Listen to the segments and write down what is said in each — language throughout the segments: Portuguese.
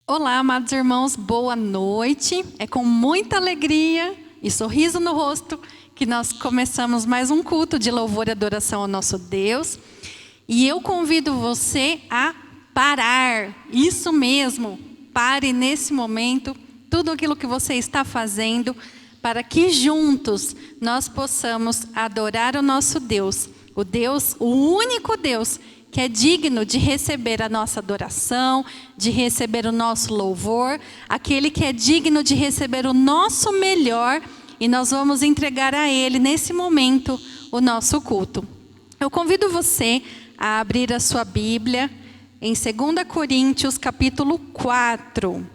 Olá, amados irmãos, boa noite. É com muita alegria e sorriso no rosto que nós começamos mais um culto de louvor e adoração ao nosso Deus. E eu convido você a parar, isso mesmo, pare nesse momento, tudo aquilo que você está fazendo, para que juntos nós possamos adorar o nosso Deus, o único Deus, que é digno de receber a nossa adoração, de receber o nosso louvor, aquele que é digno de receber o nosso melhor, e nós vamos entregar a Ele, nesse momento, o nosso culto. Eu convido você a abrir a sua Bíblia em 2 Coríntios, capítulo 4.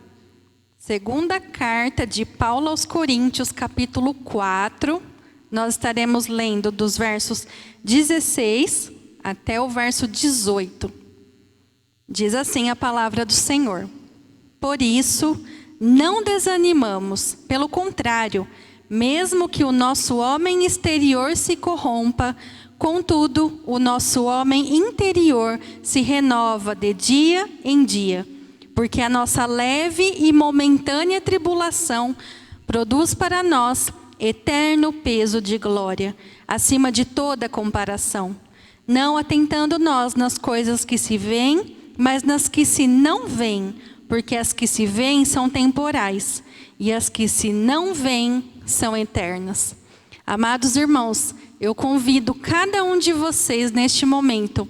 Segunda carta de Paulo aos Coríntios, capítulo 4. Nós estaremos lendo dos versos 16 até o verso 18. Diz assim a palavra do Senhor: Por isso, não desanimamos, pelo contrário, mesmo que o nosso homem exterior se corrompa, contudo, o nosso homem interior se renova de dia em dia, porque a nossa leve e momentânea tribulação produz para nós eterno peso de glória, acima de toda comparação. Não atentando nós nas coisas que se veem, mas nas que se não veem, porque as que se veem são temporais, e as que se não veem são eternas. Amados irmãos, eu convido cada um de vocês neste momento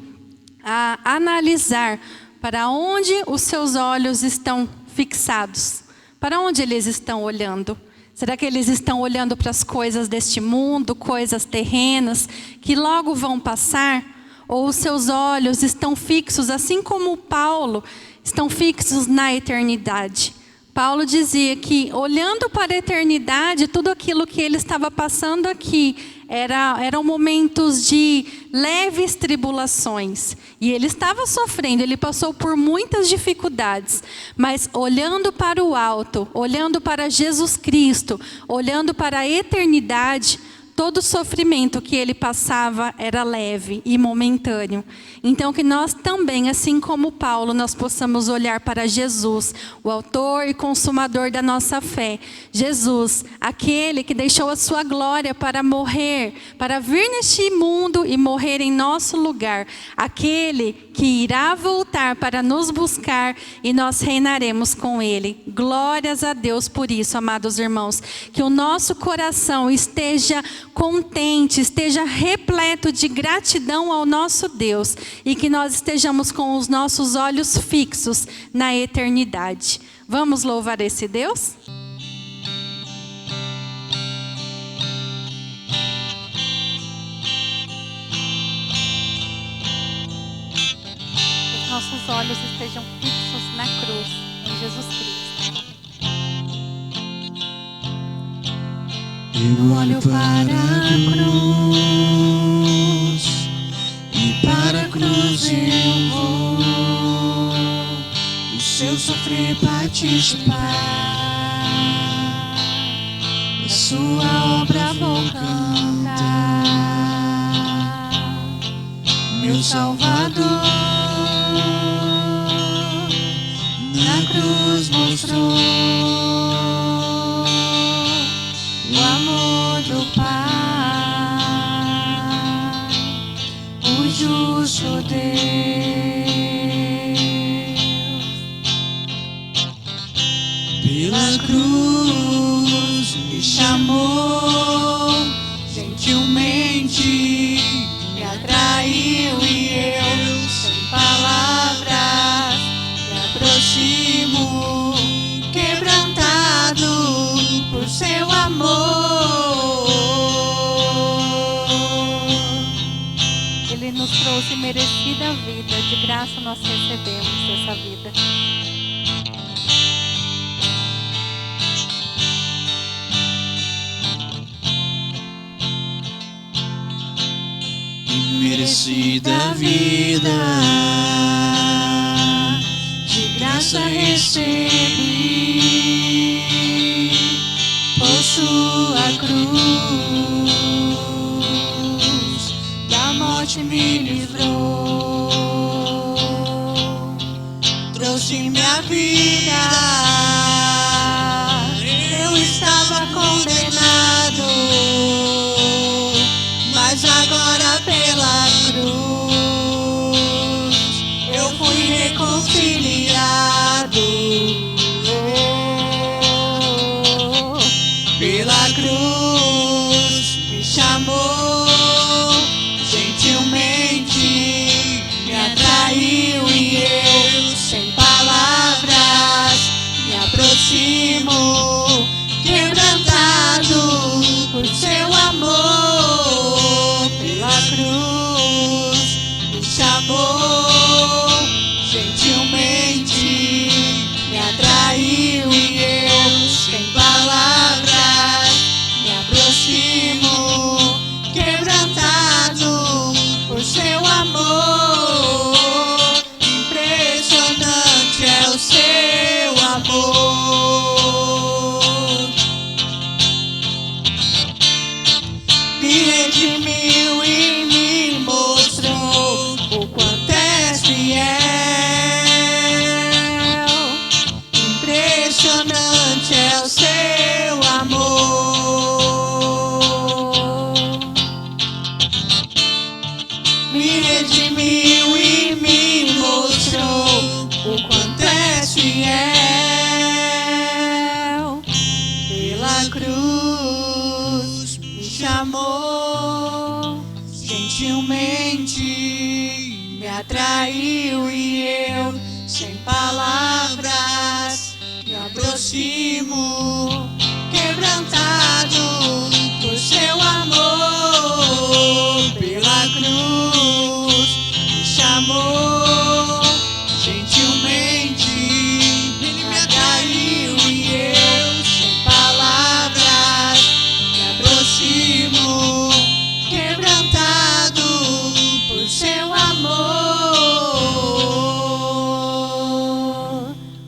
a analisar para onde os seus olhos estão fixados, para onde eles estão olhando. Será que eles estão olhando para as coisas deste mundo, coisas terrenas, que logo vão passar? Ou os seus olhos estão fixos, assim como Paulo, estão fixos na eternidade? Paulo dizia que, olhando para a eternidade, tudo aquilo que ele estava passando aqui eram momentos de leves tribulações. E ele estava sofrendo, ele passou por muitas dificuldades. Mas olhando para o alto, olhando para Jesus Cristo, olhando para a eternidade, todo o sofrimento que ele passava era leve e momentâneo. Então que nós também, assim como Paulo, nós possamos olhar para Jesus, o autor e consumador da nossa fé. Jesus, aquele que deixou a sua glória para morrer, para vir neste mundo e morrer em nosso lugar. Aquele que irá voltar para nos buscar e nós reinaremos com ele. Glórias a Deus por isso, amados irmãos. Que o nosso coração esteja contente, esteja repleto de gratidão ao nosso Deus e que nós estejamos com os nossos olhos fixos na eternidade. Vamos louvar esse Deus? Que os nossos olhos estejam fixos na cruz, em Jesus Cristo. Eu olho para a cruz, e para a cruz eu vou, o seu sofrer participar, a sua obra vou cantar. Meu Salvador na cruz mostrou o amor do Pai, o justo Deus. Pela cruz me chamou gentilmente, me atraiu e eu, sem palavras, me aproximo, quebrantado por seu amor. Ele nos trouxe merecida vida, de graça nós recebemos essa vida. Merecida vida, de graça recebi, por sua cruz, da morte me livrou, trouxe minha vida redimiu e me mostrou o quanto és fiel. Pela cruz me chamou, gentilmente me atraiu e eu, sem palavras, me aproximo, quebrantado por seu amor. Pela cruz me chamou, gentilmente ele me atraiu e eu, sem palavras, me aproximo, quebrantado por seu amor.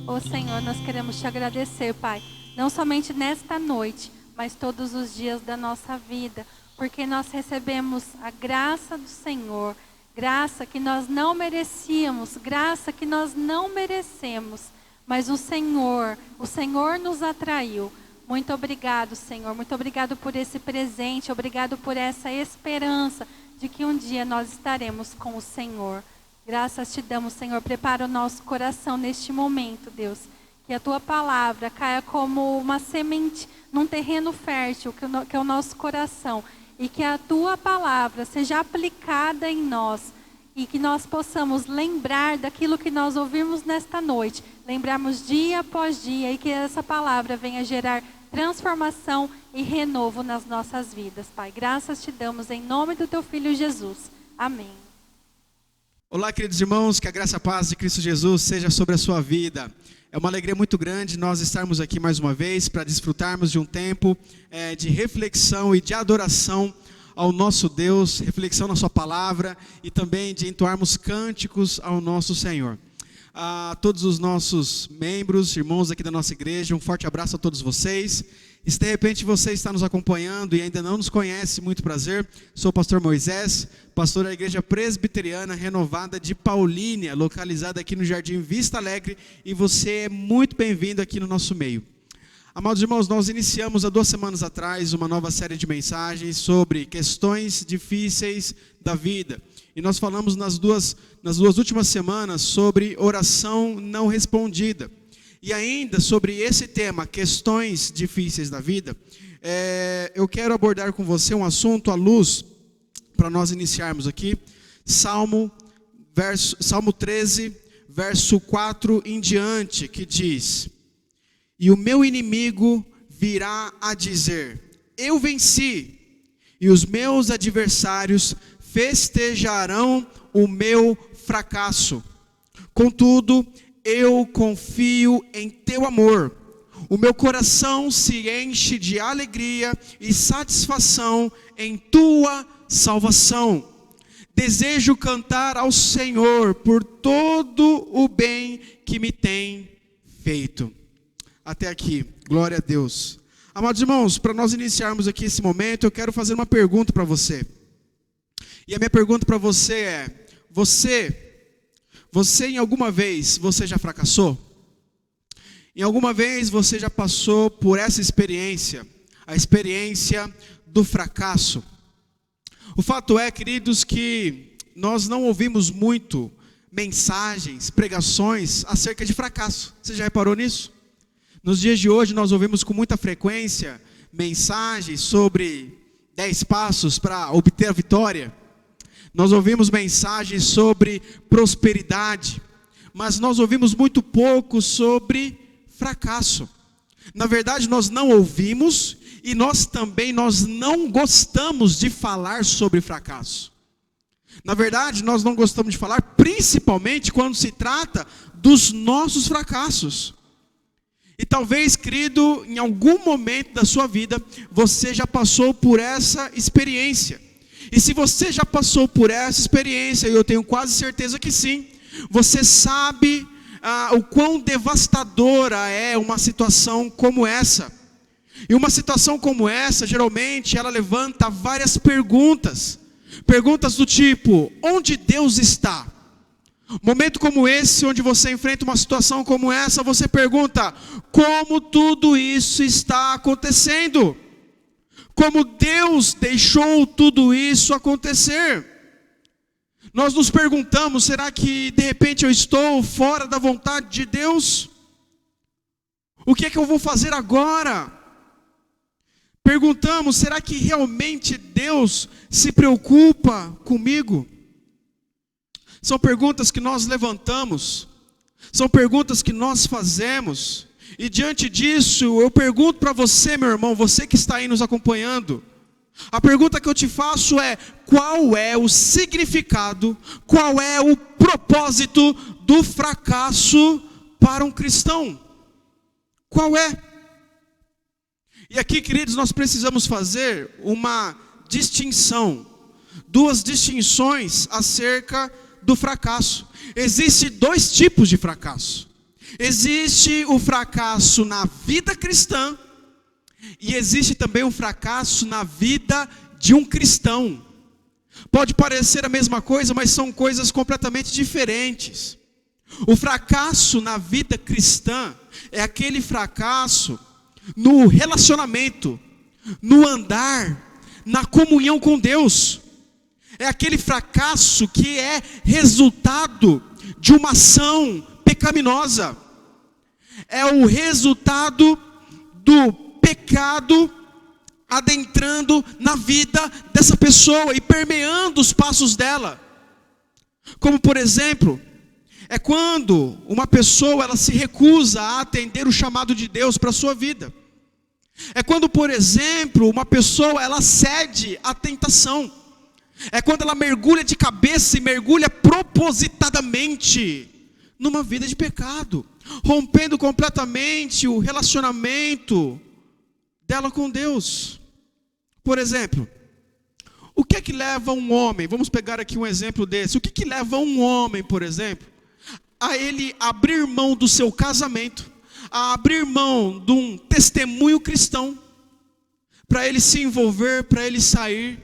Ô Senhor, nós queremos te agradecer, Pai, não somente nesta noite, mas todos os dias da nossa vida, porque nós recebemos a graça do Senhor, graça que nós não merecíamos, graça que nós não merecemos, mas o Senhor nos atraiu. Muito obrigado, Senhor, muito obrigado por esse presente, obrigado por essa esperança de que um dia nós estaremos com o Senhor. Graças te damos, Senhor, prepara o nosso coração neste momento, Deus, que a tua palavra caia como uma semente num terreno fértil, que é o nosso coração, e que a tua palavra seja aplicada em nós, e que nós possamos lembrar daquilo que nós ouvimos nesta noite, lembrarmos dia após dia, e que essa palavra venha gerar transformação e renovo nas nossas vidas, Pai. Graças te damos em nome do teu Filho Jesus. Amém. Olá, queridos irmãos, que a graça e a paz de Cristo Jesus seja sobre a sua vida. É uma alegria muito grande nós estarmos aqui mais uma vez para desfrutarmos de um tempo de reflexão e de adoração ao nosso Deus, reflexão na sua palavra e também de entoarmos cânticos ao nosso Senhor. A todos os nossos membros, irmãos aqui da nossa igreja, um forte abraço a todos vocês. E se de repente você está nos acompanhando e ainda não nos conhece, muito prazer. Sou o pastor Moisés, pastor da Igreja Presbiteriana Renovada de Paulínia, localizada aqui no Jardim Vista Alegre, e você é muito bem-vindo aqui no nosso meio. Amados irmãos, nós iniciamos há 2 semanas atrás uma nova série de mensagens sobre questões difíceis da vida. E nós falamos nas duas últimas semanas sobre oração não respondida. E ainda sobre esse tema, questões difíceis da vida, eu quero abordar com você um assunto à luz, para nós iniciarmos aqui, Salmo 13, verso 4 em diante, que diz: E o meu inimigo virá a dizer, eu venci, e os meus adversários festejarão o meu fracasso. Contudo, eu confio em teu amor. O meu coração se enche de alegria e satisfação em tua salvação. Desejo cantar ao Senhor por todo o bem que me tem feito. Até aqui, glória a Deus. Amados irmãos, para nós iniciarmos aqui esse momento, eu quero fazer uma pergunta para você. E a minha pergunta para você é: você em alguma vez, você já fracassou? Em alguma vez você já passou por essa experiência, a experiência do fracasso? O fato é, queridos, que nós não ouvimos muito mensagens, pregações acerca de fracasso. Você já reparou nisso? Nos dias de hoje nós ouvimos com muita frequência mensagens sobre 10 passos para obter a vitória. Nós ouvimos mensagens sobre prosperidade, mas nós ouvimos muito pouco sobre fracasso. Na verdade, nós não ouvimos e nós não gostamos de falar sobre fracasso. Na verdade, nós não gostamos de falar, principalmente quando se trata dos nossos fracassos. E talvez, querido, em algum momento da sua vida, você já passou por essa experiência. E se você já passou por essa experiência, e eu tenho quase certeza que sim, você sabe o quão devastadora é uma situação como essa. E uma situação como essa, geralmente, ela levanta várias perguntas. Perguntas do tipo, onde Deus está? Momento como esse, onde você enfrenta uma situação como essa, você pergunta, como tudo isso está acontecendo? Como Deus deixou tudo isso acontecer? Nós nos perguntamos, será que de repente eu estou fora da vontade de Deus? O que é que eu vou fazer agora? Perguntamos, será que realmente Deus se preocupa comigo? São perguntas que nós levantamos, são perguntas que nós fazemos, e diante disso eu pergunto para você, meu irmão, você que está aí nos acompanhando, a pergunta que eu te faço é: qual é o significado, qual é o propósito do fracasso para um cristão? Qual é? E aqui, queridos, nós precisamos fazer uma distinção, duas distinções acerca do fracasso. Existem dois tipos de fracasso. Existe o fracasso na vida cristã e existe também o fracasso na vida de um cristão. Pode parecer a mesma coisa, mas são coisas completamente diferentes. O fracasso na vida cristã é aquele fracasso no relacionamento, no andar, na comunhão com Deus. É aquele fracasso que é resultado de uma ação pecaminosa. É o resultado do pecado adentrando na vida dessa pessoa e permeando os passos dela. Como por exemplo, é quando uma pessoa ela se recusa a atender o chamado de Deus para a sua vida. É quando, por exemplo, uma pessoa ela cede à tentação. É quando ela mergulha de cabeça e mergulha propositadamente numa vida de pecado, rompendo completamente o relacionamento dela com Deus. Por exemplo, o que é que leva um homem, vamos pegar aqui um exemplo desse, o que que leva um homem, por exemplo, a ele abrir mão do seu casamento, a abrir mão de um testemunho cristão, para ele se envolver, para ele sair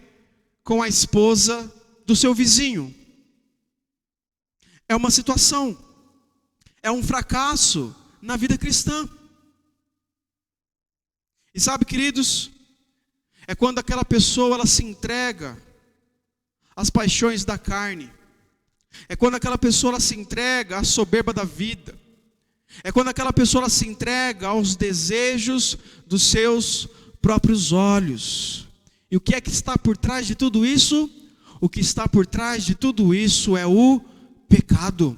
com a esposa do seu vizinho? É uma situação, é um fracasso na vida cristã. E sabe, queridos, é quando aquela pessoa ela se entrega às paixões da carne. É quando aquela pessoa ela se entrega à soberba da vida. É quando aquela pessoa ela se entrega aos desejos dos seus próprios olhos. E o que é que está por trás de tudo isso? O que está por trás de tudo isso é o pecado.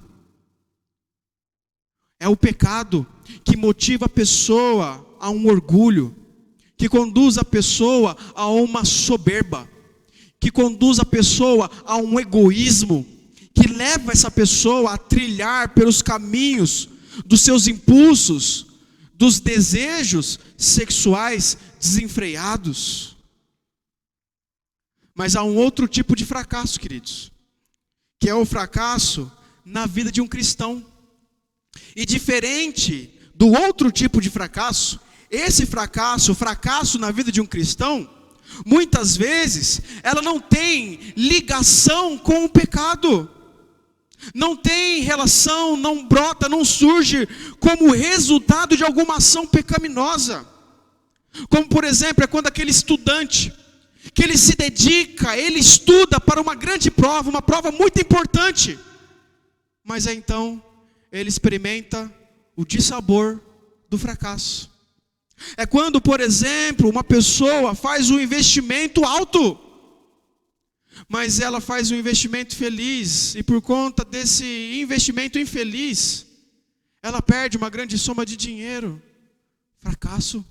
É o pecado que motiva a pessoa a um orgulho, que conduz a pessoa a uma soberba, que conduz a pessoa a um egoísmo, que leva essa pessoa a trilhar pelos caminhos dos seus impulsos, dos desejos sexuais desenfreados. Mas há um outro tipo de fracasso, queridos, que é o fracasso na vida de um cristão. E diferente do outro tipo de fracasso, esse fracasso, o fracasso na vida de um cristão, muitas vezes, ela não tem ligação com o pecado. Não tem relação, não brota, não surge como resultado de alguma ação pecaminosa. Como por exemplo, é quando aquele estudante, que ele se dedica, ele estuda para uma grande prova, uma prova muito importante, mas aí então, ele experimenta o dissabor do fracasso. É quando, por exemplo, uma pessoa faz um investimento alto, mas ela faz um investimento feliz, e por conta desse investimento infeliz, ela perde uma grande soma de dinheiro. Fracasso.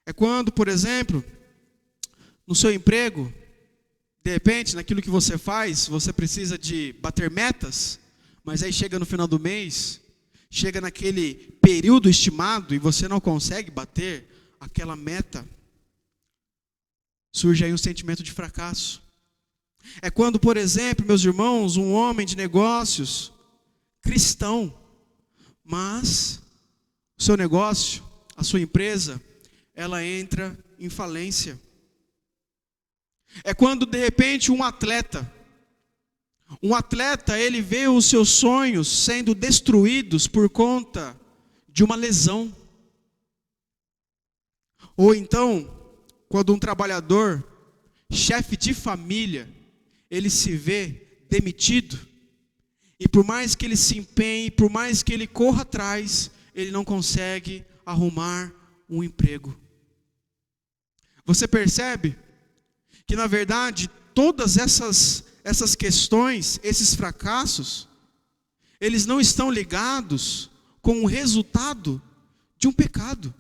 É quando, por exemplo, no seu emprego, de repente, naquilo que você faz, você precisa de bater metas, mas aí chega no final do mês, chega naquele período estimado e você não consegue bater aquela meta. Surge aí um sentimento de fracasso. É quando, por exemplo, meus irmãos, um homem de negócios, cristão, mas o seu negócio, a sua empresa, ela entra em falência. É quando de repente um atleta, ele vê os seus sonhos sendo destruídos por conta de uma lesão. Ou então, quando um trabalhador, chefe de família, ele se vê demitido. E por mais que ele se empenhe, por mais que ele corra atrás, ele não consegue arrumar um emprego. Você percebe que, na verdade, todas essas questões, esses fracassos, eles não estão ligados com o resultado de um pecado.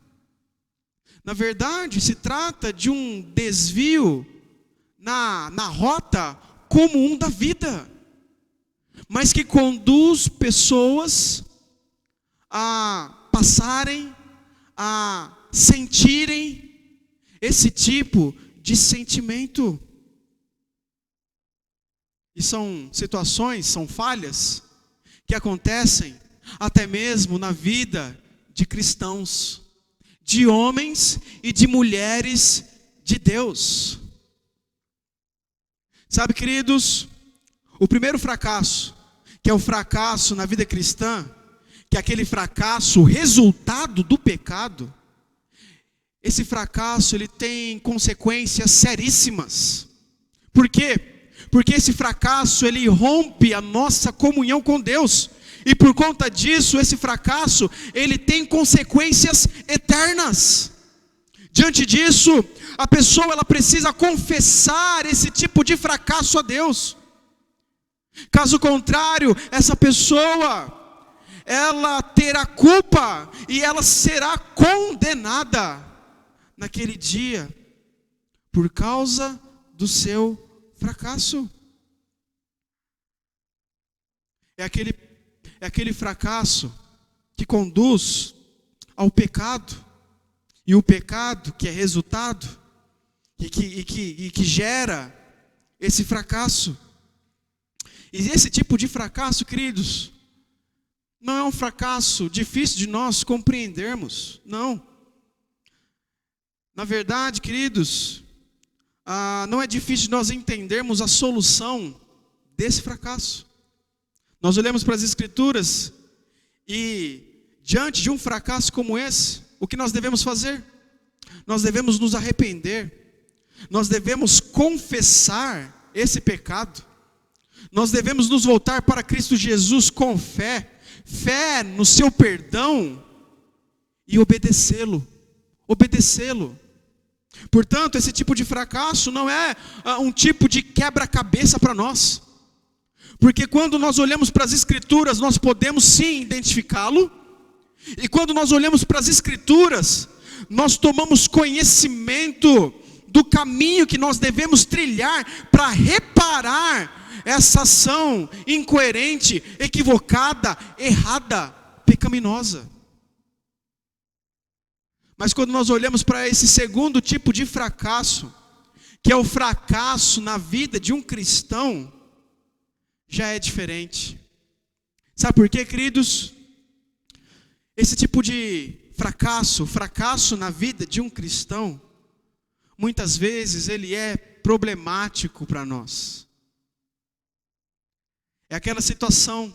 Na verdade, se trata de um desvio na rota comum da vida, mas que conduz pessoas a passarem, a sentirem esse tipo de sentimento. E são situações, são falhas que acontecem até mesmo na vida de cristãos, de homens e de mulheres de Deus. Sabe, queridos, o primeiro fracasso, que é o fracasso na vida cristã, que é aquele fracasso resultado do pecado, esse fracasso ele tem consequências seríssimas. Por quê? Porque esse fracasso ele rompe a nossa comunhão com Deus. E por conta disso, esse fracasso ele tem consequências eternas. Diante disso, a pessoa ela precisa confessar esse tipo de fracasso a Deus. Caso contrário, essa pessoa ela terá culpa e ela será condenada naquele dia por causa do seu fracasso. É aquele fracasso que conduz ao pecado, e o pecado que é resultado e que gera esse fracasso. E esse tipo de fracasso, queridos, não é um fracasso difícil de nós compreendermos, não. Na verdade, queridos, não é difícil de nós entendermos a solução desse fracasso. Nós olhamos para as Escrituras e, diante de um fracasso como esse, o que nós devemos fazer? Nós devemos nos arrepender, nós devemos confessar esse pecado, nós devemos nos voltar para Cristo Jesus com fé no seu perdão e obedecê-lo. Portanto, esse tipo de fracasso não é um tipo de quebra-cabeça para nós, porque quando nós olhamos para as Escrituras, nós podemos sim identificá-lo, e quando nós olhamos para as Escrituras, nós tomamos conhecimento do caminho que nós devemos trilhar para reparar essa ação incoerente, equivocada, errada, pecaminosa. Mas quando nós olhamos para esse segundo tipo de fracasso, que é o fracasso na vida de um cristão, já é diferente. Sabe por quê, queridos? Esse tipo de fracasso na vida de um cristão, muitas vezes ele é problemático para nós. É aquela situação,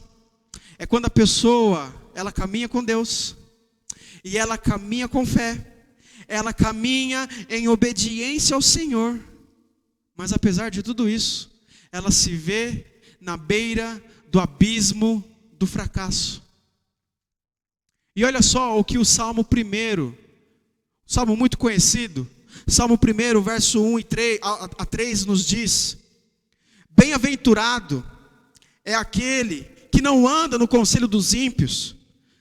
é quando a pessoa, ela caminha com Deus, e ela caminha com fé, ela caminha em obediência ao Senhor, mas apesar de tudo isso, ela se vê na beira do abismo do fracasso. E olha só o que o Salmo 1, Salmo muito conhecido, Salmo 1, verso 1 a 3 nos diz: bem-aventurado é aquele que não anda no conselho dos ímpios,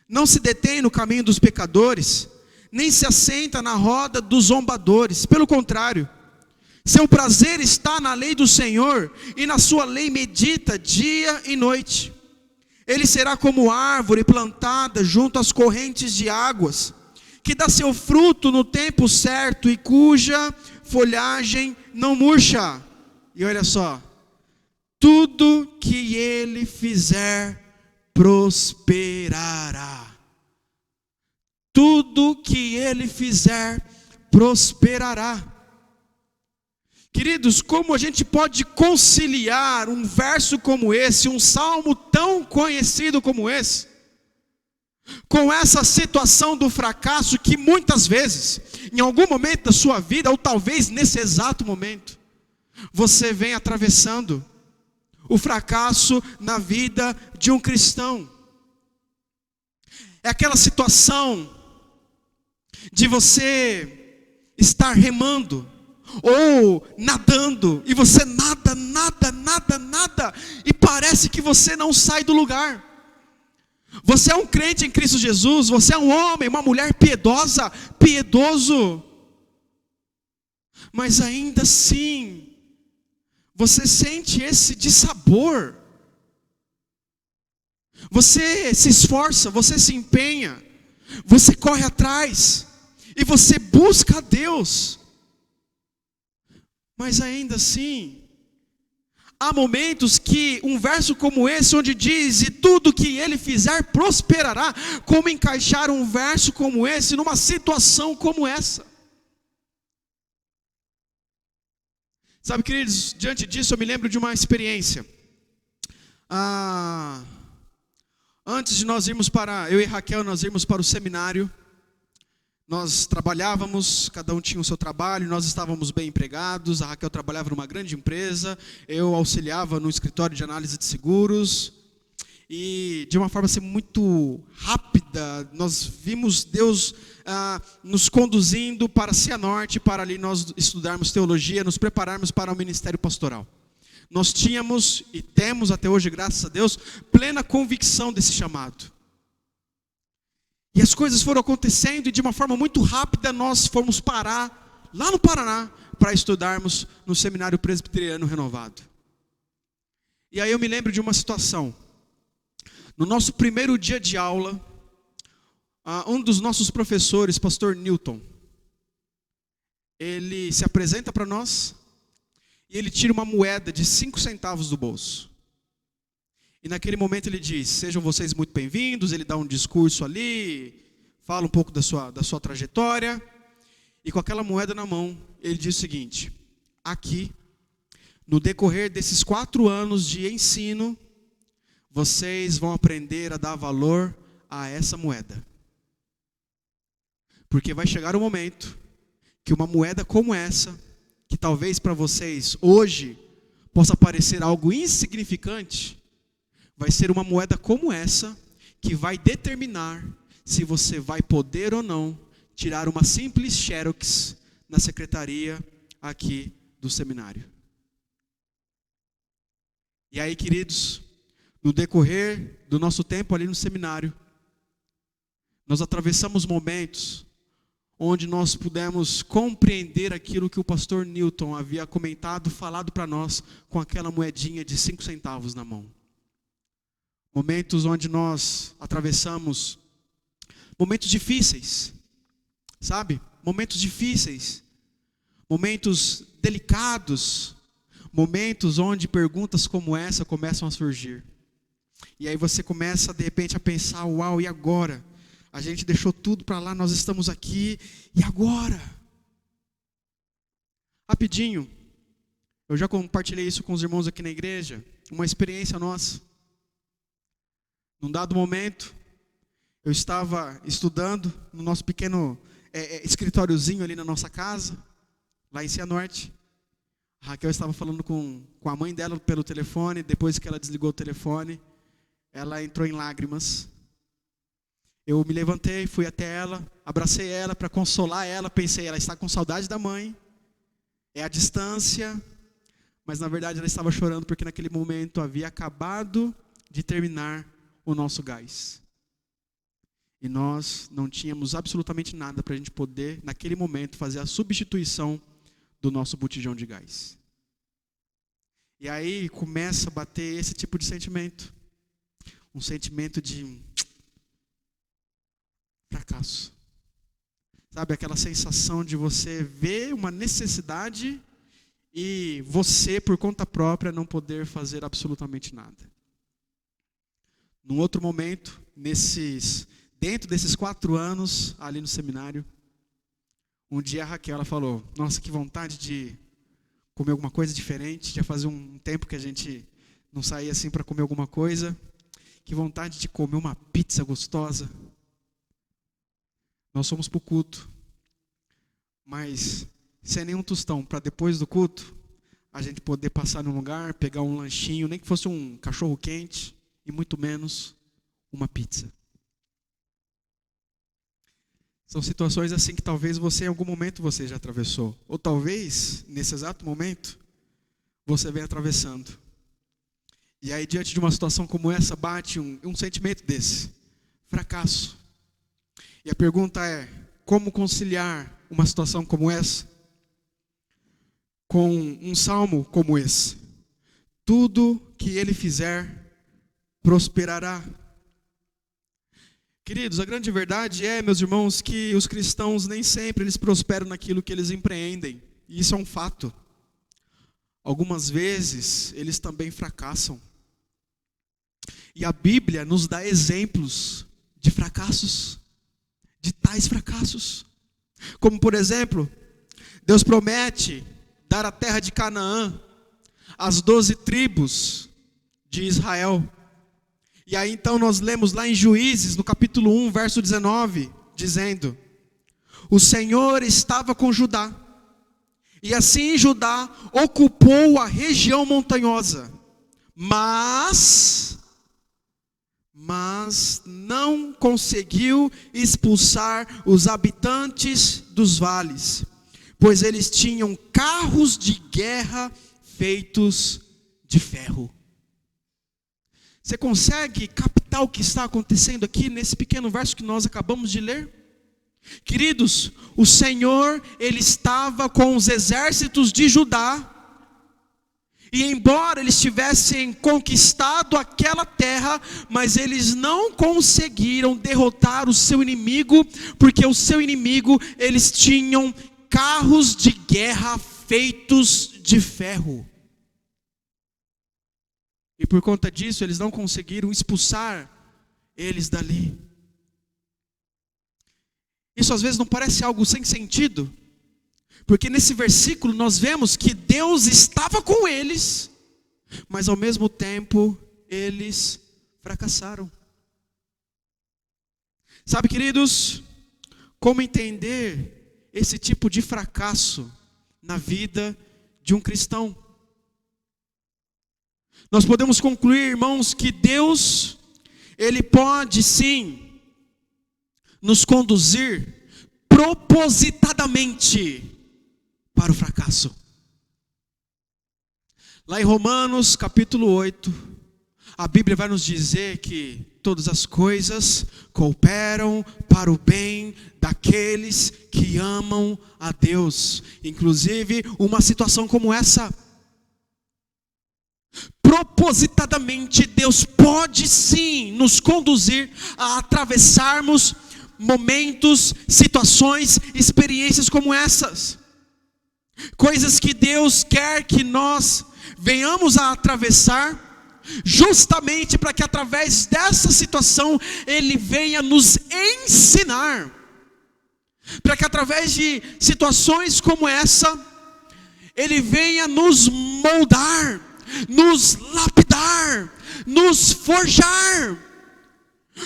não se detém no caminho dos pecadores, nem se assenta na roda dos zombadores. Pelo contrário, seu prazer está na lei do Senhor, e na sua lei medita dia e noite. Ele será como árvore plantada junto às correntes de águas, que dá seu fruto no tempo certo e cuja folhagem não murcha. E olha só, tudo que ele fizer prosperará. Tudo que ele fizer prosperará. Queridos, como a gente pode conciliar um verso como esse, um salmo tão conhecido como esse, com essa situação do fracasso que muitas vezes, em algum momento da sua vida, ou talvez nesse exato momento, você vem atravessando? o fracasso na vida de um cristão. É aquela situação de você estar remando ou nadando e você nada, e parece que você não sai do lugar. Você é um crente em Cristo Jesus, você é um homem, uma mulher piedosa, piedoso, mas ainda assim você sente esse dissabor. Você se esforça, você se empenha, você corre atrás e você busca a Deus, mas ainda assim há momentos que um verso como esse, onde diz: e tudo que ele fizer prosperará, como encaixar um verso como esse numa situação como essa? Sabe, queridos, diante disso eu me lembro de uma experiência. Antes de nós irmos eu e Raquel, nós irmos para o seminário, nós trabalhávamos, cada um tinha o seu trabalho, nós estávamos bem empregados. A Raquel trabalhava numa grande empresa, eu auxiliava no escritório de análise de seguros. E de uma forma assim, muito rápida, nós vimos Deus nos conduzindo para Cianorte, para ali nós estudarmos teologia, nos prepararmos para o ministério pastoral. Nós tínhamos e temos até hoje, graças a Deus, plena convicção desse chamado. E as coisas foram acontecendo e de uma forma muito rápida nós fomos parar lá no Paraná para estudarmos no Seminário Presbiteriano Renovado. E aí eu me lembro de uma situação. No nosso primeiro dia de aula, um dos nossos professores, pastor Newton, ele se apresenta para nós e ele tira uma moeda de 5 centavos do bolso. E naquele momento ele diz: sejam vocês muito bem-vindos. Ele dá um discurso ali, fala um pouco da sua trajetória. E com aquela moeda na mão, ele diz o seguinte: aqui, no decorrer desses 4 anos de ensino, vocês vão aprender a dar valor a essa moeda. Porque vai chegar um momento que uma moeda como essa, que talvez para vocês hoje possa parecer algo insignificante, vai ser uma moeda como essa que vai determinar se você vai poder ou não tirar uma simples xerox na secretaria aqui do seminário. E aí, queridos, no decorrer do nosso tempo ali no seminário, nós atravessamos momentos onde nós pudemos compreender aquilo que o pastor Newton havia comentado, falado para nós com aquela moedinha de 5 centavos na mão. Momentos onde nós atravessamos momentos difíceis, sabe? Momentos difíceis, momentos delicados, momentos onde perguntas como essa começam a surgir. E aí você começa de repente a pensar: uau, e agora? A gente deixou tudo para lá, nós estamos aqui, e agora? Rapidinho, eu já compartilhei isso com os irmãos aqui na igreja, uma experiência nossa. Num dado momento, eu estava estudando no nosso pequeno escritóriozinho ali na nossa casa, lá em Cianorte. A Raquel estava falando com a mãe dela pelo telefone. Depois que ela desligou o telefone, ela entrou em lágrimas. Eu me levantei, fui até ela, abracei ela para consolar ela. Pensei, ela está com saudade da mãe, é a distância. Mas na verdade ela estava chorando porque naquele momento havia acabado de terminar o nosso gás. E nós não tínhamos absolutamente nada para a gente poder, naquele momento, fazer a substituição do nosso botijão de gás. E aí começa a bater esse tipo de sentimento. Um sentimento de fracasso. Sabe, aquela sensação de você ver uma necessidade e você, por conta própria, não poder fazer absolutamente nada. Num outro momento, dentro desses 4 anos, ali no seminário, um dia a Raquel ela falou: nossa, que vontade de comer alguma coisa diferente. Já fazia um tempo que a gente não saía assim para comer alguma coisa. Que vontade de comer uma pizza gostosa. Nós fomos para o culto, mas sem nenhum tostão, para depois do culto, a gente poder passar num lugar, pegar um lanchinho, nem que fosse um cachorro quente, e muito menos uma pizza. São situações assim que talvez você em algum momento você já atravessou. Ou talvez, nesse exato momento, você vem atravessando. E aí diante de uma situação como essa, bate um sentimento desse. Fracasso. E a pergunta é, como conciliar uma situação como essa com um salmo como esse? Tudo que ele fizer, prosperará. Queridos, a grande verdade é, meus irmãos, que os cristãos nem sempre eles prosperam naquilo que eles empreendem. E isso é um fato. Algumas vezes eles também fracassam. E a Bíblia nos dá exemplos de fracassos, de tais fracassos. Como por exemplo, Deus promete dar a terra de Canaã às 12 tribos de Israel. E aí então nós lemos lá em Juízes, no capítulo 1, verso 19, dizendo: o Senhor estava com Judá, e assim Judá ocupou a região montanhosa, mas não conseguiu expulsar os habitantes dos vales, pois eles tinham carros de guerra feitos de ferro. Você consegue captar o que está acontecendo aqui nesse pequeno verso que nós acabamos de ler? Queridos, o Senhor, Ele estava com os exércitos de Judá, e embora eles tivessem conquistado aquela terra, mas eles não conseguiram derrotar o seu inimigo, porque o seu inimigo, eles tinham carros de guerra feitos de ferro. E por conta disso, eles não conseguiram expulsar eles dali. Isso às vezes não parece algo sem sentido? Porque nesse versículo nós vemos que Deus estava com eles, mas ao mesmo tempo eles fracassaram. Sabe, queridos, como entender esse tipo de fracasso na vida de um cristão? Nós podemos concluir, irmãos, que Deus, Ele pode sim nos conduzir propositadamente para o fracasso. Lá em Romanos capítulo 8, a Bíblia vai nos dizer que todas as coisas cooperam para o bem daqueles que amam a Deus. Inclusive uma situação como essa. Propositadamente Deus pode sim nos conduzir a atravessarmos momentos, situações, experiências como essas. Coisas que Deus quer que nós venhamos a atravessar, justamente para que através dessa situação Ele venha nos ensinar, para que através de situações como essa Ele venha nos moldar, nos lapidar, nos forjar.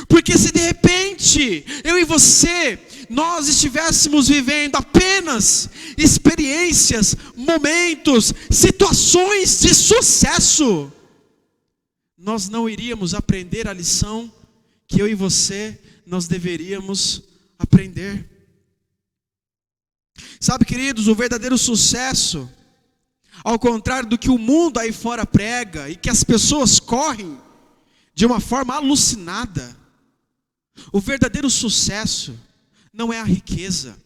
Porque se de repente eu e você nós estivéssemos vivendo apenas experiências, momentos, situações de sucesso, nós não iríamos aprender a lição que eu e você nós deveríamos aprender. Sabe, queridos, o verdadeiro sucesso, ao contrário do que o mundo aí fora prega e que as pessoas correm de uma forma alucinada, o verdadeiro sucesso não é a riqueza.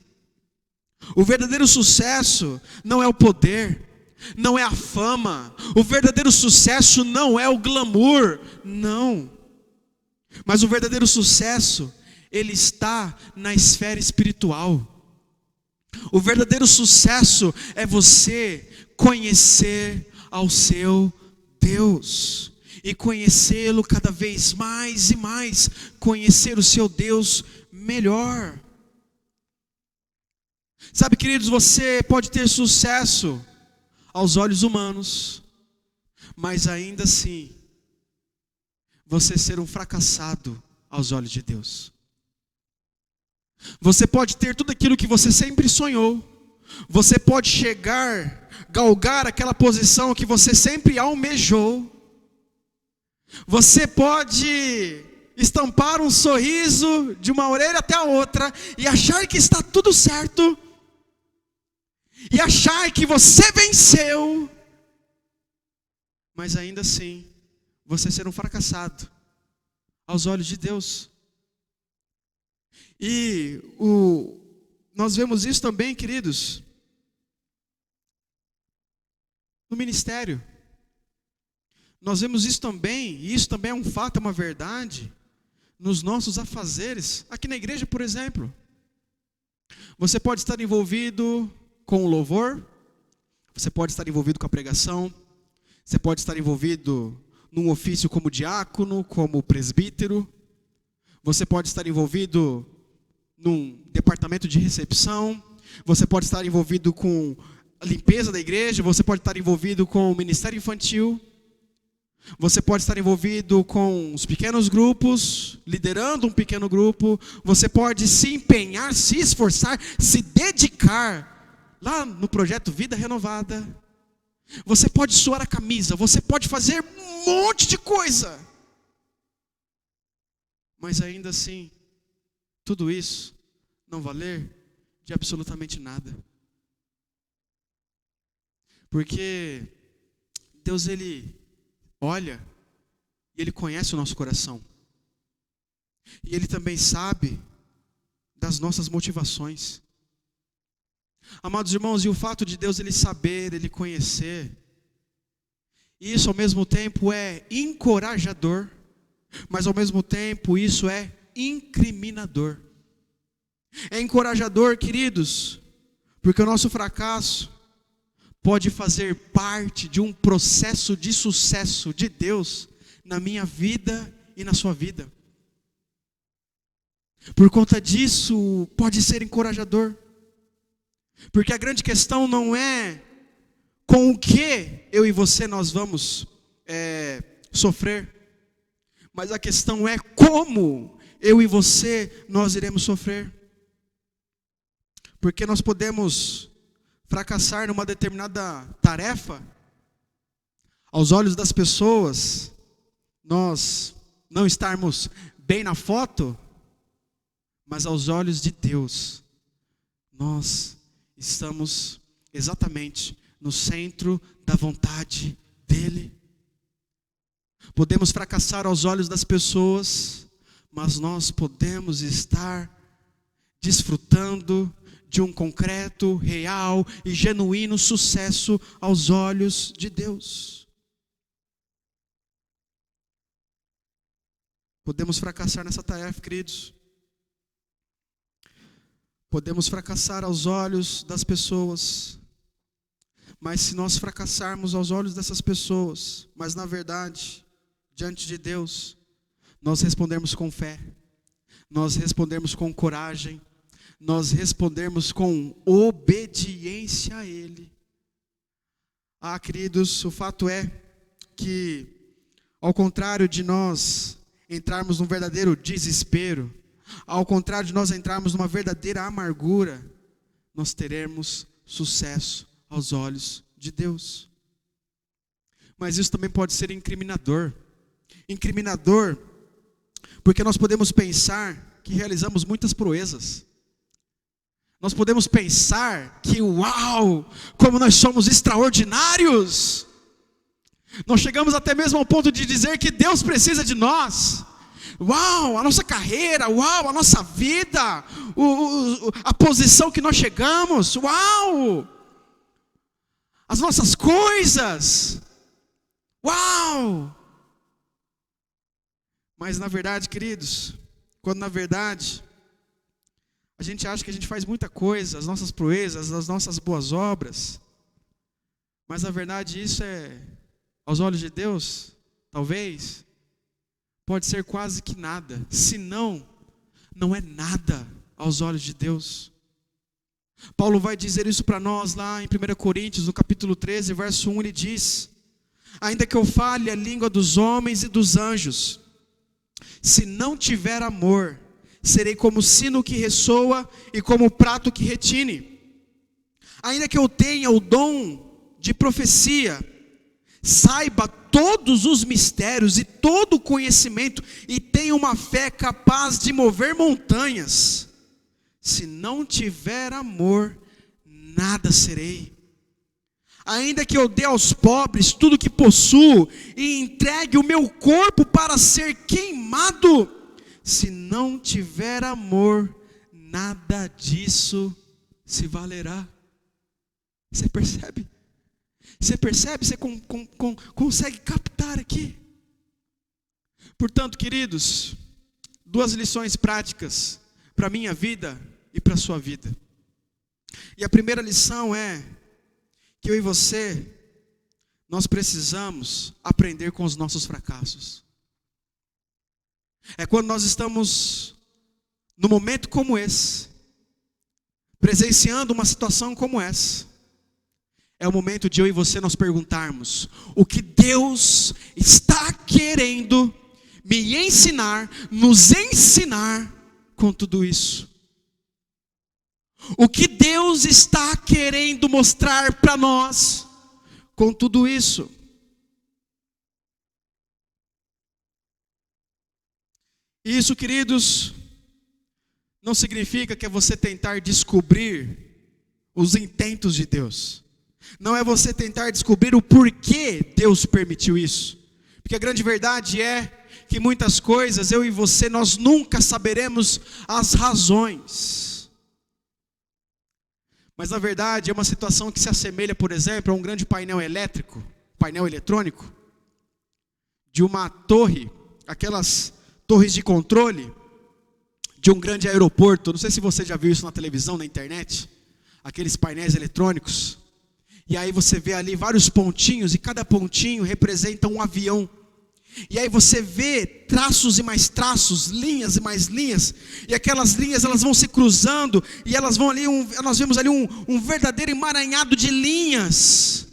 O verdadeiro sucesso não é o poder, não é a fama. O verdadeiro sucesso não é o glamour, não. Mas o verdadeiro sucesso, ele está na esfera espiritual. O verdadeiro sucesso é você conhecer ao seu Deus e conhecê-lo cada vez mais e mais, conhecer o seu Deus melhor. Sabe, queridos, você pode ter sucesso aos olhos humanos, mas ainda assim você ser um fracassado aos olhos de Deus. Você pode ter tudo aquilo que você sempre sonhou, Você pode galgar aquela posição que você sempre almejou. Você pode estampar um sorriso de uma orelha até a outra e achar que está tudo certo. E achar que você venceu. Mas ainda assim, você ser um fracassado aos olhos de Deus. E nós vemos isso também, queridos, no ministério. Nós vemos isso também, e isso também é um fato, é uma verdade, nos nossos afazeres. Aqui na igreja, por exemplo, você pode estar envolvido com o louvor, você pode estar envolvido com a pregação, você pode estar envolvido num ofício como diácono, como presbítero, você pode estar envolvido num departamento de recepção, você pode estar envolvido com a limpeza da igreja, você pode estar envolvido com o ministério infantil, você pode estar envolvido com os pequenos grupos, liderando um pequeno grupo, você pode se empenhar, se esforçar, se dedicar lá no projeto Vida Renovada. Você pode suar a camisa, você pode fazer um monte de coisa. Mas ainda assim, tudo isso não valer de absolutamente nada. Porque Deus, Ele olha e Ele conhece o nosso coração. E Ele também sabe das nossas motivações. Amados irmãos, e o fato de Deus Ele saber, Ele conhecer, isso ao mesmo tempo é encorajador, mas ao mesmo tempo isso é incriminador. É encorajador, queridos, porque o nosso fracasso pode fazer parte de um processo de sucesso de Deus na minha vida e na sua vida. Por conta disso, pode ser encorajador. Porque a grande questão não é com o que eu e você nós vamos sofrer, mas a questão é como eu e você nós iremos sofrer. Porque nós podemos fracassar numa determinada tarefa, aos olhos das pessoas, nós não estarmos bem na foto, mas aos olhos de Deus, nós estamos exatamente no centro da vontade dEle. Podemos fracassar aos olhos das pessoas, mas nós podemos estar desfrutando de um concreto, real e genuíno sucesso aos olhos de Deus. Podemos fracassar nessa tarefa, queridos. Podemos fracassar aos olhos das pessoas, mas se nós fracassarmos aos olhos dessas pessoas, mas na verdade, diante de Deus, nós respondermos com fé, nós respondermos com coragem, nós respondermos com obediência a Ele. Queridos, o fato é que, ao contrário de nós entrarmos num verdadeiro desespero, ao contrário de nós entrarmos numa verdadeira amargura, nós teremos sucesso aos olhos de Deus. Mas isso também pode ser incriminador. Incriminador, porque nós podemos pensar que realizamos muitas proezas. Nós podemos pensar que, uau, como nós somos extraordinários. Nós chegamos até mesmo ao ponto de dizer que Deus precisa de nós. Uau, a nossa carreira, uau, a nossa vida, a posição que nós chegamos, uau, as nossas coisas, uau. Mas na verdade, queridos, quando na verdade a gente acha que a gente faz muita coisa, as nossas proezas, as nossas boas obras, mas na verdade isso é, aos olhos de Deus, talvez, pode ser quase que nada, se não é nada aos olhos de Deus. Paulo vai dizer isso para nós lá em 1 Coríntios, no capítulo 13, verso 1, ele diz: ainda que eu fale a língua dos homens e dos anjos, se não tiver amor, serei como sino que ressoa e como prato que retine. Ainda que eu tenha o dom de profecia, saiba todos os mistérios e todo o conhecimento, e tenha uma fé capaz de mover montanhas, se não tiver amor, nada serei. Ainda que eu dê aos pobres tudo que possuo, e entregue o meu corpo para ser queimado, se não tiver amor, nada disso se valerá. Você percebe? Você percebe? Você consegue captar aqui? Portanto, queridos, 2 lições práticas para a minha vida e para a sua vida. E a primeira lição é que eu e você, nós precisamos aprender com os nossos fracassos. É quando nós estamos num momento como esse, presenciando uma situação como essa, é o momento de eu e você nós perguntarmos: o que Deus está querendo me ensinar, nos ensinar com tudo isso? O que Deus está querendo mostrar para nós com tudo isso? Isso, queridos, não significa que é você tentar descobrir os intentos de Deus. Não é você tentar descobrir o porquê Deus permitiu isso. Porque a grande verdade é que muitas coisas, eu e você, nós nunca saberemos as razões. Mas na verdade é uma situação que se assemelha, por exemplo, a um grande painel elétrico, painel eletrônico, de uma torre, aquelas torres de controle, de um grande aeroporto. Não sei se você já viu isso na televisão, na internet, aqueles painéis eletrônicos. E aí você vê ali vários pontinhos, e cada pontinho representa um avião. E aí você vê traços e mais traços, linhas e mais linhas, e aquelas linhas elas vão se cruzando, e elas vão ali, nós vemos ali um verdadeiro emaranhado de linhas.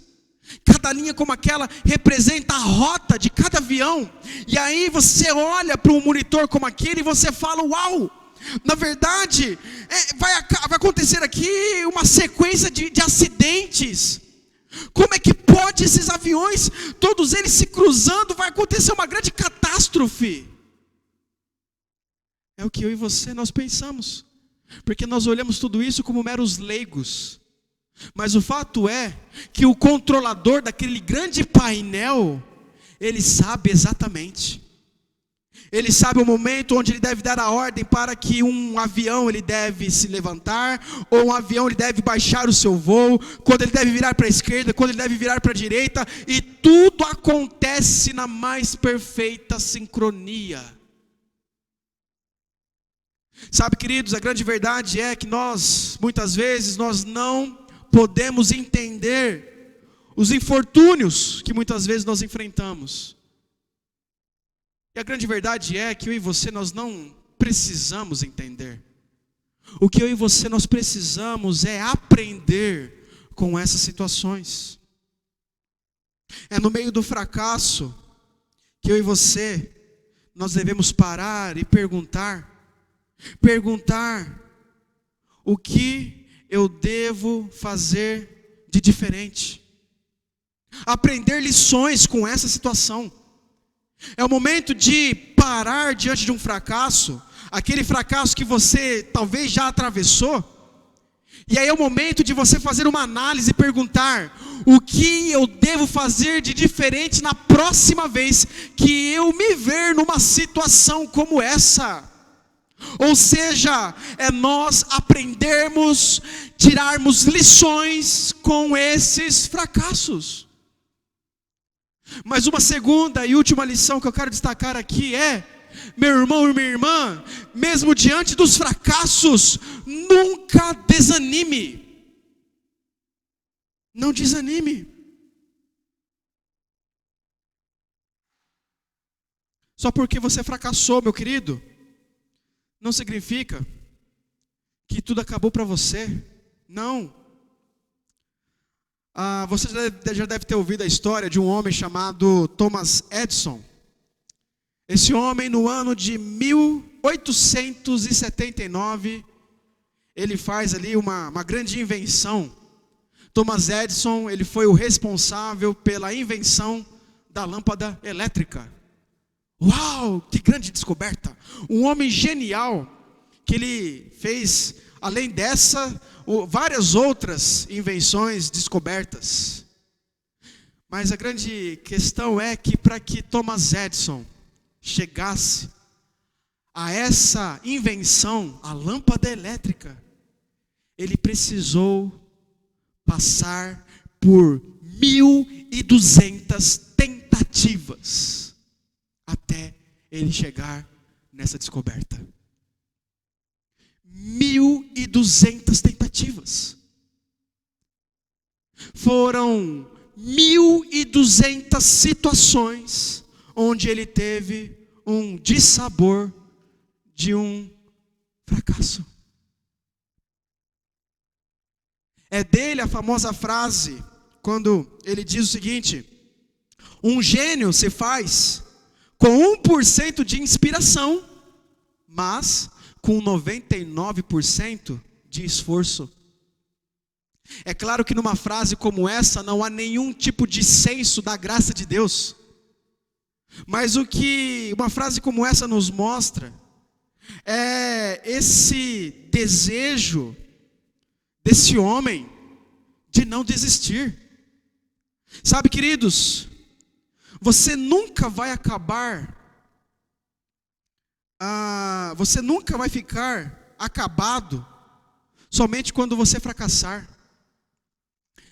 Cada linha como aquela representa a rota de cada avião. E aí você olha para um monitor como aquele e você fala: uau! Na verdade, vai acontecer aqui uma sequência de acidentes. Como é que pode esses aviões, todos eles se cruzando, vai acontecer uma grande catástrofe? É o que eu e você nós pensamos, porque nós olhamos tudo isso como meros leigos. Mas o fato é que o controlador daquele grande painel, ele sabe exatamente. Ele sabe o momento onde ele deve dar a ordem para que um avião ele deve se levantar, ou um avião ele deve baixar o seu voo, quando ele deve virar para a esquerda, quando ele deve virar para a direita, e tudo acontece na mais perfeita sincronia. Sabe, queridos, a grande verdade é que muitas vezes, nós não podemos entender os infortúnios que muitas vezes nós enfrentamos. E a grande verdade é que eu e você, nós não precisamos entender. O que eu e você, nós precisamos é aprender com essas situações. É no meio do fracasso que eu e você, nós devemos parar e perguntar o que eu devo fazer de diferente. Aprender lições com essa situação. É o momento de parar diante de um fracasso, aquele fracasso que você talvez já atravessou. E aí é o momento de você fazer uma análise e perguntar: o que eu devo fazer de diferente na próxima vez que eu me ver numa situação como essa? Ou seja, é nós aprendermos, tirarmos lições com esses fracassos. Mas uma segunda e última lição que eu quero destacar aqui é: meu irmão e minha irmã, mesmo diante dos fracassos, nunca desanime. Não desanime. Só porque você fracassou, meu querido, não significa que tudo acabou para você. Não. Você já deve ter ouvido a história de um homem chamado Thomas Edison. Esse homem, no ano de 1879, ele faz ali uma grande invenção, Thomas Edison, ele foi o responsável pela invenção da lâmpada elétrica. Uau, que grande descoberta! Um homem genial, que ele fez, além dessa, várias outras invenções, descobertas. Mas a grande questão é que para que Thomas Edison chegasse a essa invenção, a lâmpada elétrica, ele precisou passar por 1.200 tentativas até ele chegar nessa descoberta. 1.200 tentativas. Foram 1.200 situações onde ele teve um dissabor de um fracasso. É dele a famosa frase, quando ele diz o seguinte: um gênio se faz com 1% de inspiração, mas com 99% de esforço. É claro que numa frase como essa não há nenhum tipo de senso da graça de Deus. Mas o que uma frase como essa nos mostra é esse desejo desse homem de não desistir. Sabe, queridos, você nunca vai ficar acabado somente quando você fracassar.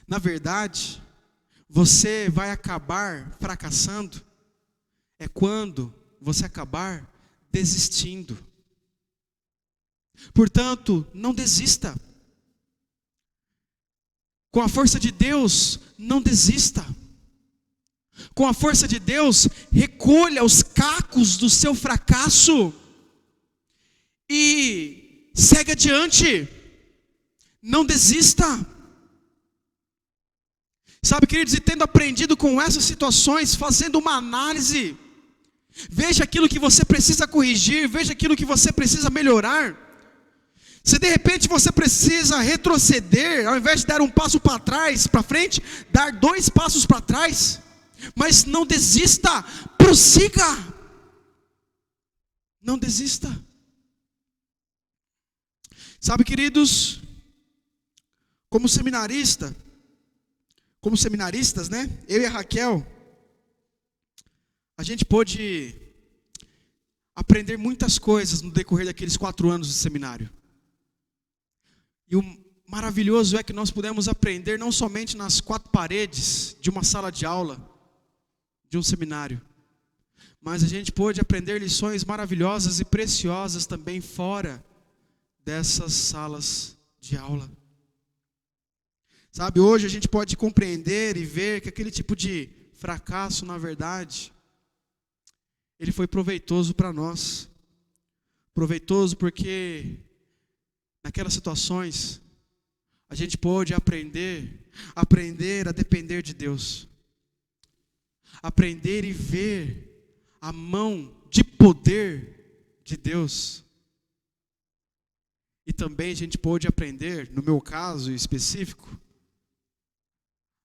Na verdade, você vai acabar fracassando quando você acabar desistindo. Portanto, não desista. Com a força de Deus, não desista. Com a força de Deus, recolha os cacos do seu fracasso e segue adiante. Não desista. Sabe, queridos, e tendo aprendido com essas situações, fazendo uma análise, veja aquilo que você precisa corrigir, veja aquilo que você precisa melhorar. Se de repente você precisa retroceder, ao invés de dar um passo para trás, para frente, dar 2 passos para trás. Mas não desista, prossiga. Não desista. Sabe, queridos, como seminaristas, né? Eu e a Raquel, a gente pôde aprender muitas coisas no decorrer daqueles 4 anos de seminário. E o maravilhoso é que nós pudemos aprender não somente nas 4 paredes de uma sala de aula, de um seminário, mas a gente pôde aprender lições maravilhosas e preciosas também fora dessas salas de aula. Sabe, hoje a gente pode compreender e ver que aquele tipo de fracasso, na verdade, ele foi proveitoso para nós. Proveitoso porque naquelas situações a gente pôde aprender a depender de Deus. Aprender e ver a mão de poder de Deus. E também a gente pôde aprender, no meu caso específico,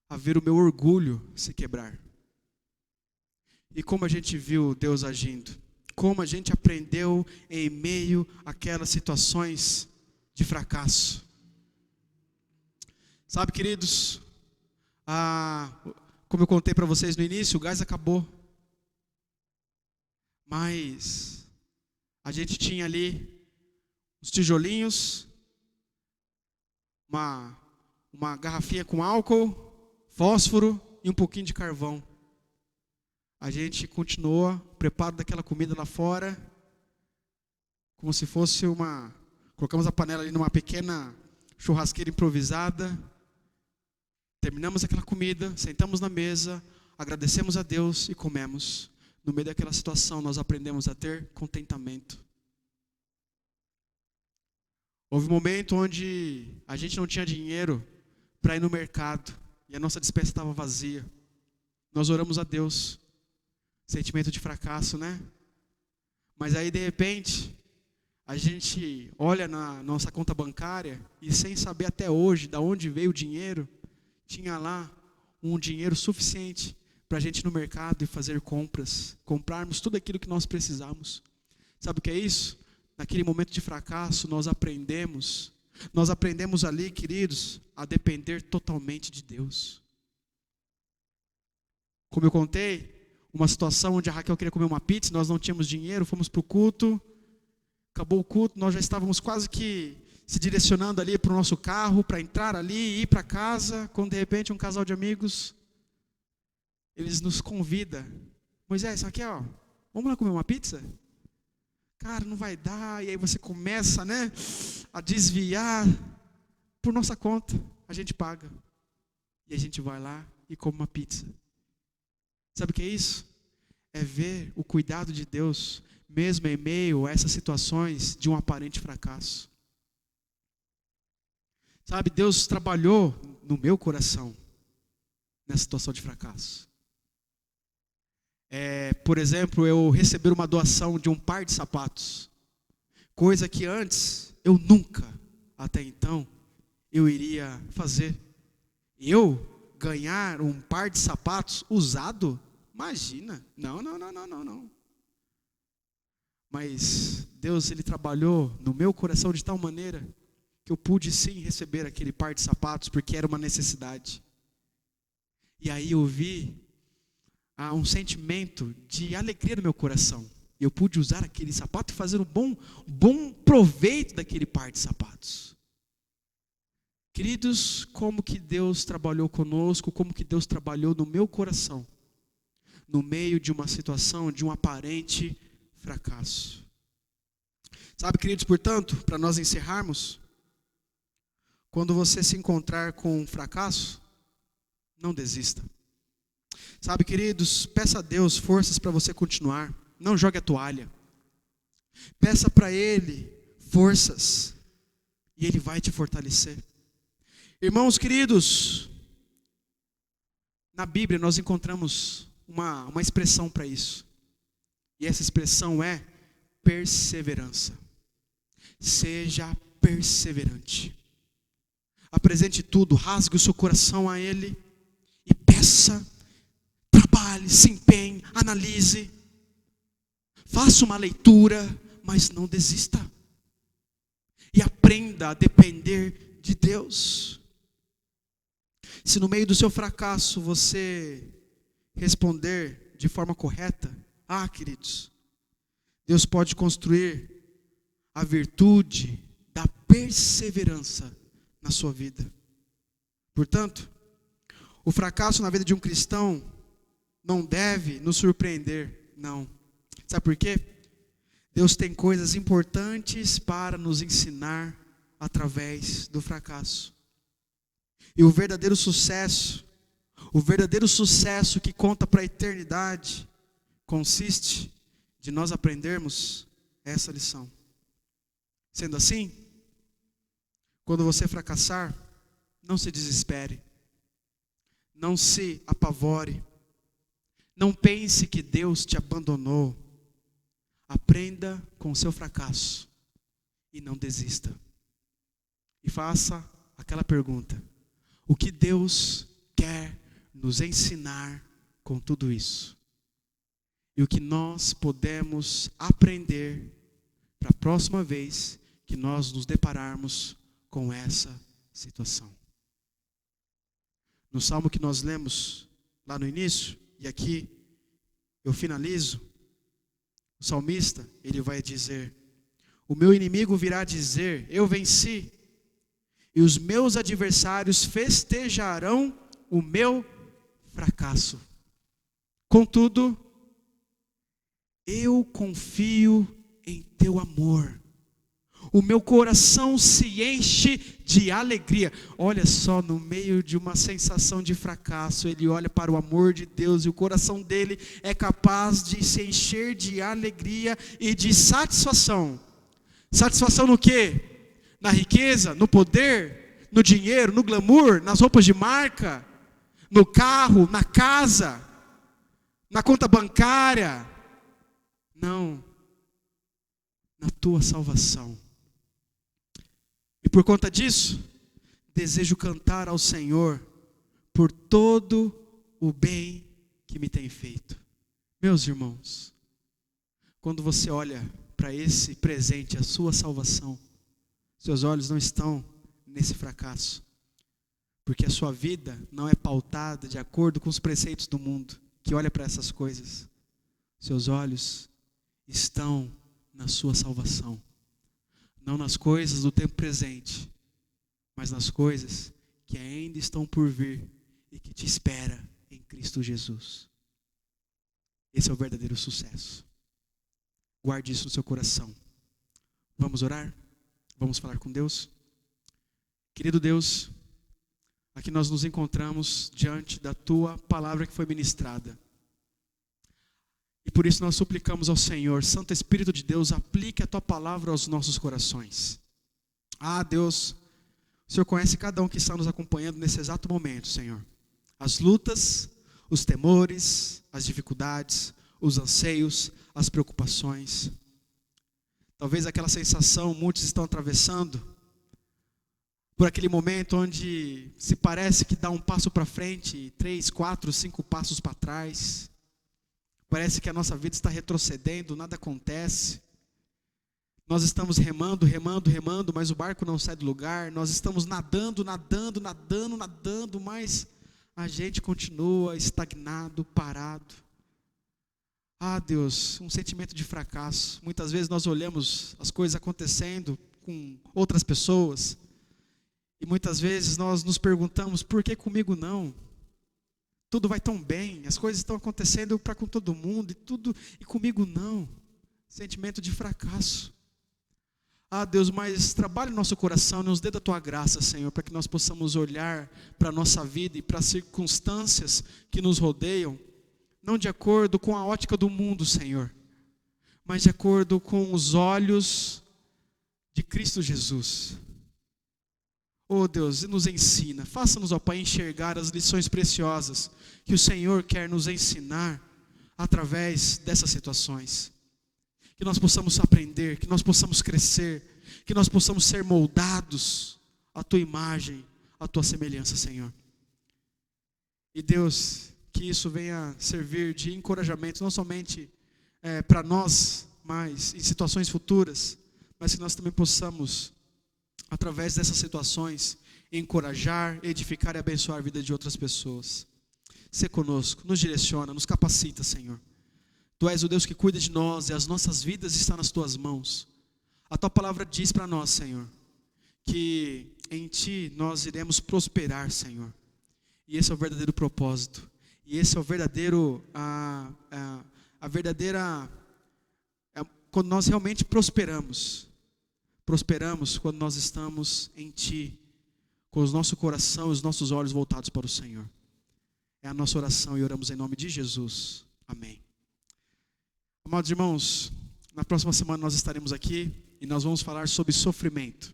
a ver o meu orgulho se quebrar. E como a gente viu Deus agindo, como a gente aprendeu em meio àquelas situações de fracasso. Sabe, queridos, como eu contei para vocês no início, o gás acabou. Mas a gente tinha ali os tijolinhos, uma garrafinha com álcool, fósforo e um pouquinho de carvão. A gente continuou o preparo daquela comida lá fora, como se fosse colocamos a panela ali numa pequena churrasqueira improvisada. Terminamos aquela comida, sentamos na mesa, agradecemos a Deus e comemos. No meio daquela situação, nós aprendemos a ter contentamento. Houve um momento onde a gente não tinha dinheiro para ir no mercado e a nossa despensa estava vazia. Nós oramos a Deus. Sentimento de fracasso, né? Mas aí, de repente, a gente olha na nossa conta bancária e sem saber até hoje de onde veio o dinheiro, tinha lá um dinheiro suficiente para a gente ir no mercado e fazer compras, comprarmos tudo aquilo que nós precisamos. Sabe o que é isso? Naquele momento de fracasso, nós aprendemos ali, queridos, a depender totalmente de Deus. Como eu contei, uma situação onde a Raquel queria comer uma pizza, nós não tínhamos dinheiro, fomos para o culto, acabou o culto, nós já estávamos quase que se direcionando ali para o nosso carro, para entrar ali e ir para casa, quando de repente um casal de amigos, eles nos convida, Moisés, Raquel, vamos lá comer uma pizza? Cara, não vai dar, e aí você começa, a desviar, por nossa conta, a gente paga, e a gente vai lá e come uma pizza. Sabe o que é isso? É ver o cuidado de Deus, mesmo em meio a essas situações de um aparente fracasso. Sabe, Deus trabalhou no meu coração, nessa situação de fracasso. Por exemplo, eu receber uma doação de um par de sapatos, coisa que antes, eu nunca, até então, eu iria fazer. Eu ganhar um par de sapatos usado? Imagina, não. Mas Deus, Ele trabalhou no meu coração de tal maneira que eu pude sim receber aquele par de sapatos, porque era uma necessidade. E aí eu vi um sentimento de alegria no meu coração. Eu pude usar aquele sapato e fazer um bom proveito daquele par de sapatos. Queridos, como que Deus trabalhou conosco, como que Deus trabalhou no meu coração, no meio de uma situação, de um aparente fracasso. Sabe, queridos, portanto, para nós encerrarmos, quando você se encontrar com um fracasso, não desista. Sabe, queridos, peça a Deus forças para você continuar. Não jogue a toalha. Peça para Ele forças. E Ele vai te fortalecer. Irmãos queridos, na Bíblia nós encontramos uma expressão para isso. E essa expressão é perseverança. Seja perseverante. Apresente tudo, rasgue o seu coração a Ele e peça. Trabalhe, se empenhe, analise, faça uma leitura, mas não desista. E aprenda a depender de Deus. Se no meio do seu fracasso você responder de forma correta, queridos, Deus pode construir a virtude da perseverança na sua vida. Portanto, o fracasso na vida de um cristão não deve nos surpreender, não. Sabe por quê? Deus tem coisas importantes para nos ensinar através do fracasso. E o verdadeiro sucesso que conta para a eternidade, consiste de nós aprendermos essa lição. Sendo assim, quando você fracassar, não se desespere, não se apavore, não pense que Deus te abandonou. Aprenda com o seu fracasso e não desista. E faça aquela pergunta: o que Deus quer nos ensinar com tudo isso? E o que nós podemos aprender para a próxima vez que nós nos depararmos com essa situação? No salmo que nós lemos lá no início, e aqui eu finalizo, o salmista, ele vai dizer: o meu inimigo virá dizer, eu venci, e os meus adversários festejarão o meu fracasso. Contudo, eu confio em teu amor. O meu coração se enche de alegria. Olha só, no meio de uma sensação de fracasso, ele olha para o amor de Deus e o coração dele é capaz de se encher de alegria e de satisfação. Satisfação no quê? Na riqueza, no poder, no dinheiro, no glamour, nas roupas de marca, no carro, na casa, na conta bancária. Não, na tua salvação. E por conta disso, desejo cantar ao Senhor por todo o bem que me tem feito. Meus irmãos, quando você olha para esse presente, a sua salvação, seus olhos não estão nesse fracasso, porque a sua vida não é pautada de acordo com os preceitos do mundo, que olha para essas coisas. Seus olhos estão na sua salvação, não nas coisas do tempo presente, mas nas coisas que ainda estão por vir e que te espera em Cristo Jesus. Esse é o verdadeiro sucesso. Guarde isso no seu coração. Vamos orar? Vamos falar com Deus? Querido Deus, aqui nós nos encontramos diante da Tua palavra que foi ministrada. E por isso nós suplicamos ao Senhor, Santo Espírito de Deus, aplique a Tua palavra aos nossos corações. Ah, Deus, o Senhor conhece cada um que está nos acompanhando nesse exato momento, Senhor. As lutas, os temores, as dificuldades, os anseios, as preocupações. Talvez aquela sensação muitos estão atravessando por aquele momento onde se parece que dá um passo para frente, 3, 4, 5 passos para trás. Parece que a nossa vida está retrocedendo, nada acontece. Nós estamos remando, mas o barco não sai do lugar. Nós estamos nadando, mas a gente continua estagnado, parado. Ah, Deus, um sentimento de fracasso. Muitas vezes nós olhamos as coisas acontecendo com outras pessoas e muitas vezes nós nos perguntamos, por que comigo não? Tudo vai tão bem, as coisas estão acontecendo para com todo mundo e comigo não. Sentimento de fracasso. Ah, Deus, mas trabalhe no nosso coração, nos dê da Tua graça, Senhor, para que nós possamos olhar para a nossa vida e para as circunstâncias que nos rodeiam, não de acordo com a ótica do mundo, Senhor, mas de acordo com os olhos de Cristo Jesus. Oh Deus, nos ensina, faça-nos, ó Pai, enxergar as lições preciosas que o Senhor quer nos ensinar através dessas situações. Que nós possamos aprender, que nós possamos crescer, que nós possamos ser moldados à Tua imagem, à Tua semelhança, Senhor. E Deus, que isso venha servir de encorajamento, não somente para nós, mas em situações futuras, mas que nós também possamos, através dessas situações, encorajar, edificar e abençoar a vida de outras pessoas. Sê conosco, nos direciona, nos capacita, Senhor. Tu és o Deus que cuida de nós e as nossas vidas estão nas Tuas mãos. A Tua palavra diz para nós, Senhor, que em Ti nós iremos prosperar, Senhor. E esse é o verdadeiro propósito. E esse é o verdadeiro, quando nós realmente prosperamos. Prosperamos quando nós estamos em Ti, com o nosso coração e os nossos olhos voltados para o Senhor. É a nossa oração e oramos em nome de Jesus. Amém. Amados irmãos, na próxima semana nós estaremos aqui e nós vamos falar sobre sofrimento.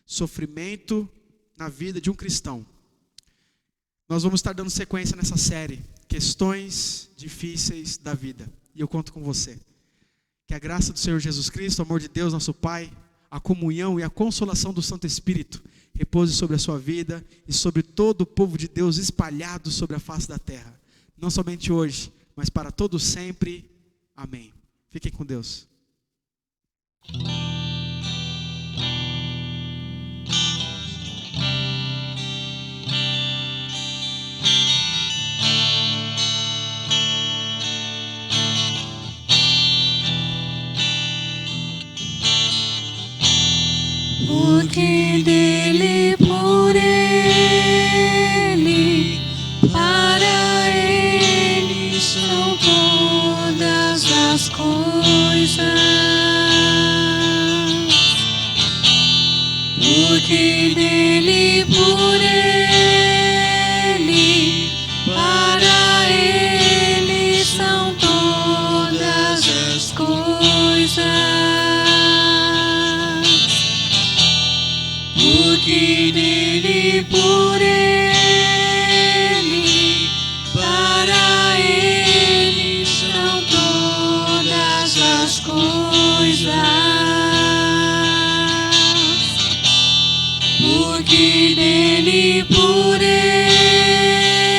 Sofrimento na vida de um cristão. Nós vamos estar dando sequência nessa série, Questões Difíceis da Vida. E eu conto com você. Que a graça do Senhor Jesus Cristo, o amor de Deus, nosso Pai, a comunhão e a consolação do Santo Espírito repouse sobre a sua vida e sobre todo o povo de Deus espalhado sobre a face da terra. Não somente hoje, mas para todo sempre. Amém. Fiquem com Deus. Porque dele, por ele, para ele são todas as coisas. Porque dele, por ele, para ele são todas as coisas. Porque dele, por ele, para ele são todas as coisas. Porque dele, por ele,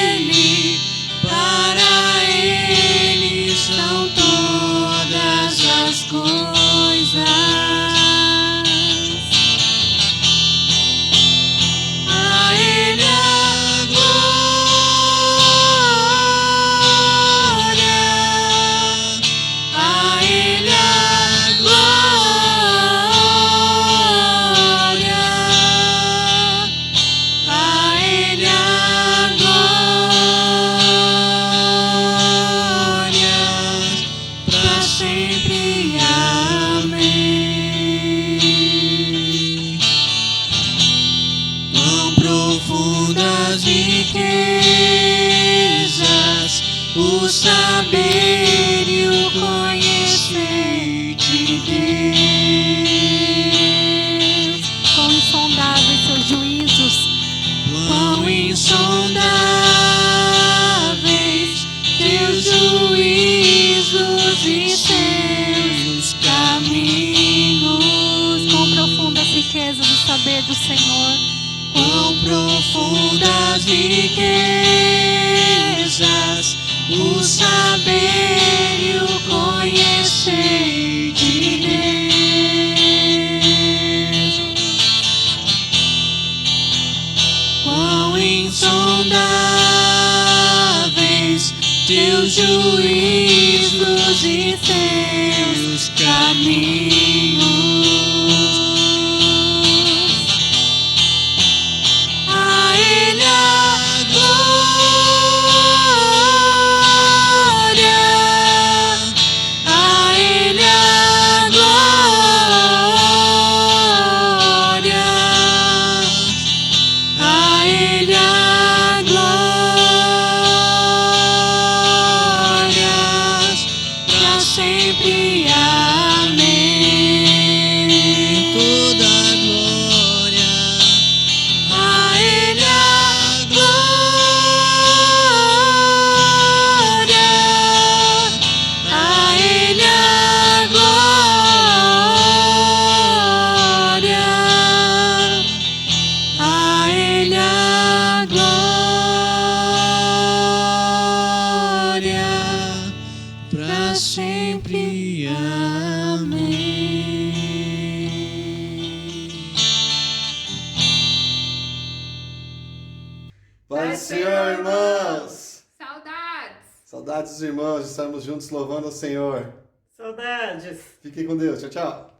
de Deus. Quão insondáveis seus juízos, Quão insondáveis teus juízos e seus caminhos. quão profundas riquezas do saber do Senhor. Quão profundas riquezas o saber e o conhecer de Deus. Quão insondáveis teus juízos e teus caminhos. A Ele a glória, a Ele a glória, a Ele a glória, pra sempre. Amém. Toda a glória. A Ele a glória, a Ele a glória, a Ele a glória, pra sempre. Amém. Pai do Senhor, irmãos! Saudades! Saudades dos irmãos, estamos juntos louvando ao Senhor. Saudades. Fiquem com Deus, tchau, tchau.